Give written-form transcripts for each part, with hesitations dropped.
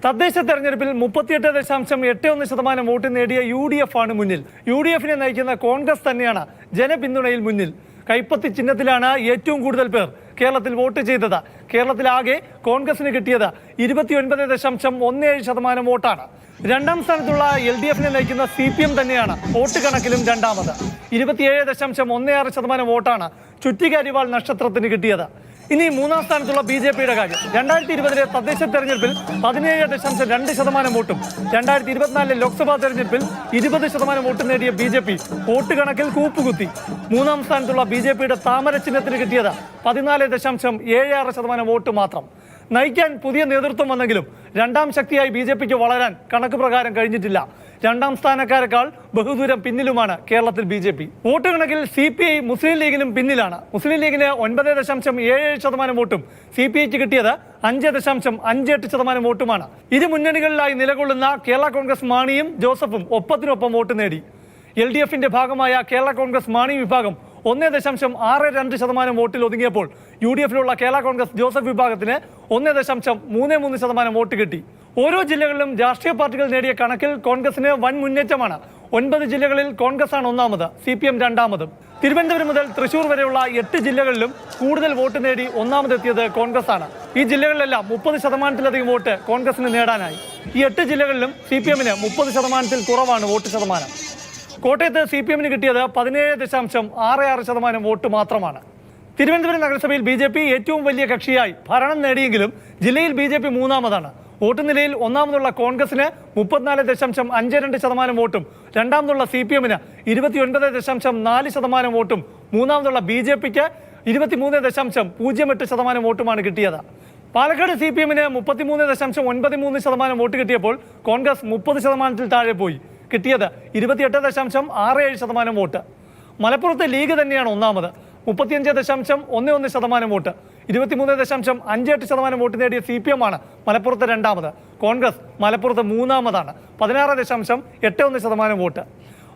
തദ്ദേശ തെരഞ്ഞെടുപ്പിൽ 38.81% വോട്ട് നേടിയ UDF ആണ് മുന്നിൽ. UDFനെ നയിക്കുന്ന കോൺഗ്രസ് തന്നെയാണ് ജനപിന്തുണയിൽ മുന്നിൽ. കൈപ്പത്തി ചിഹ്നത്തിലാണ് ഏറ്റവും കൂടുതൽ പേർ കേരളത്തിൽ വോട്ട് ചെയ്തത്. കേരളത്തിലാകെ കോൺഗ്രസിന് കിട്ടിയത് 29.17% വോട്ടാണ്. രണ്ടാം സ്ഥാനത്തുള്ള LDFനെ നയിക്കുന്ന CPM തന്നെയാണ് വോട്ട് കണക്കിലും രണ്ടാമത്. 27.16% വോട്ടാണ് ചുറ്റിക അരിവാൾ നക്ഷത്രത്തിന് കിട്ടിയത്. ഇനി മൂന്നാം സ്ഥാനത്തുള്ള BJPയുടെ കാര്യം. 2020 തദ്ദേശ തെരഞ്ഞെടുപ്പിൽ 17.2% വോട്ടും 2024 ലോക്സഭാ തെരഞ്ഞെടുപ്പിൽ 20% വോട്ട് നേടിയ BJP വോട്ട് കണക്കിൽ കൂപ്പുകുത്തി. മൂന്നാം സ്ഥാനത്തുള്ള BJPയുടെ താമര ചിഹ്നത്തിന് കിട്ടിയത് 14.76% വോട്ട് മാത്രം. നയിക്കാൻ പുതിയ നേതൃത്വം വന്നെങ്കിലും രണ്ടാം ശക്തിയായി BJPക്ക് വളരാൻ കണക്ക് പ്രകാരം കഴിഞ്ഞിട്ടില്ല. രണ്ടാം സ്ഥാനക്കാരെക്കാൾ ബഹുദൂരം പിന്നിലുമാണ് കേരളത്തിൽ BJP. വോട്ട് കണക്കിൽ CPI മുസ്ലിം ലീഗിനും പിന്നിലാണ്. മുസ്ലിം ലീഗിന് 9.77% വോട്ടും CPIക്ക് കിട്ടിയത് 5.58% വോട്ടുമാണ്. ഇരു മുന്നണികളിലായി നിലകൊള്ളുന്ന കേരള കോൺഗ്രസ് മാണിയും ജോസഫും ഒപ്പത്തിനൊപ്പം വോട്ട് നേടി. LDFന്റെ ഭാഗമായ കേരള കോൺഗ്രസ് മാണി വിഭാഗം 1.62% വോട്ടിൽ ഒതുങ്ങിയപ്പോൾ UDFിലുള്ള കേരള കോൺഗ്രസ് ജോസഫ് വിഭാഗത്തിന് 1.33% വോട്ട് കിട്ടി. ഓരോ ജില്ലകളിലും രാഷ്ട്രീയ പാർട്ടികൾ നേടിയ കണക്കിൽ കോൺഗ്രസിന് വൻ മുന്നേറ്റമാണ്. 9 ജില്ലകളിൽ കോൺഗ്രസ് ആണ് ഒന്നാമത്, CPM രണ്ടാമതും. തിരുവനന്തപുരം മുതൽ തൃശൂർ വരെയുള്ള 8 ജില്ലകളിലും കൂടുതൽ വോട്ട് നേടി ഒന്നാമതെത്തിയത് കോൺഗ്രസ് ആണ്. ഈ ജില്ലകളിലെല്ലാം 30%-ലധികം വോട്ട് കോൺഗ്രസിന് നേടാനായി. ഈ 8 ജില്ലകളിലും CPMന് 30%-ൽ കുറവാണ് വോട്ട് ശതമാനം. കോട്ടയത്ത് CPMന് കിട്ടിയത് 17.66% വോട്ട് മാത്രമാണ്. തിരുവനന്തപുരം നഗരസഭയിൽ BJP ഏറ്റവും വലിയ കക്ഷിയായി ഭരണം നേടിയെങ്കിലും ജില്ലയിൽ BJP മൂന്നാമതാണ്. വോട്ട് നിലയിൽ ഒന്നാമതുള്ള കോൺഗ്രസിന് 34.52% വോട്ടും രണ്ടാമതുള്ള CPMന് 29.4% വോട്ടും മൂന്നാമതുള്ള BJPക്ക് 23.08% വോട്ടുമാണ് കിട്ടിയത്. പാലക്കാട് CPMന് 33.93% വോട്ട് കിട്ടിയപ്പോൾ കോൺഗ്രസ് 30%-ൽ താഴെ പോയി. കിട്ടിയത് 28.67% വോട്ട്. മലപ്പുറത്ത് ലീഗ് തന്നെയാണ് ഒന്നാമത്, 35.11% വോട്ട്. 23.58% വോട്ട് നേടിയ CPM ആണ് മലപ്പുറത്ത് രണ്ടാമത്. കോൺഗ്രസ് മലപ്പുറത്ത് മൂന്നാമതാണ്, 16.81% വോട്ട്.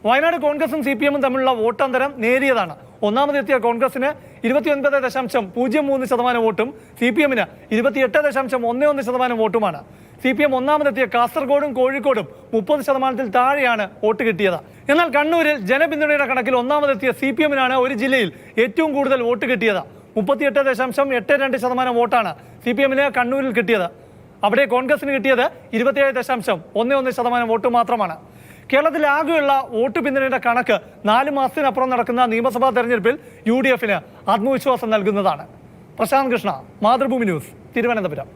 വയനാട് കോൺഗ്രസും CPMും തമ്മിലുള്ള വോട്ടന്തരം നേരിയതാണ്. ഒന്നാമതെത്തിയ കോൺഗ്രസിന് 29.03% വോട്ടും CPMന് 28.11% വോട്ടുമാണ്. CPM ഒന്നാമതെത്തിയ കാസർഗോഡും കോഴിക്കോടും 30%-ൽ താഴെയാണ് വോട്ട് കിട്ടിയത്. എന്നാൽ കണ്ണൂരിൽ ജനപിന്തുണയുടെ കണക്കിൽ ഒന്നാമതെത്തിയ CPMനാണ് ഒരു ജില്ലയിൽ ഏറ്റവും കൂടുതൽ വോട്ട് കിട്ടിയത്. 38.82% വോട്ടാണ് CPMന് കണ്ണൂരിൽ കിട്ടിയത്. അവിടെ കോൺഗ്രസിന് കിട്ടിയത് 27.11% വോട്ട് മാത്രമാണ്. കേരളത്തിൽ ആകെയുള്ള വോട്ട് പിന്തുണയുടെ കണക്ക് 4 മാസത്തിനപ്പുറം നടക്കുന്ന നിയമസഭാ തെരഞ്ഞെടുപ്പിൽ UDFന് ആത്മവിശ്വാസം നൽകുന്നതാണ്. പ്രശാന്ത് കൃഷ്ണ, മാതൃഭൂമി ന്യൂസ്, തിരുവനന്തപുരം.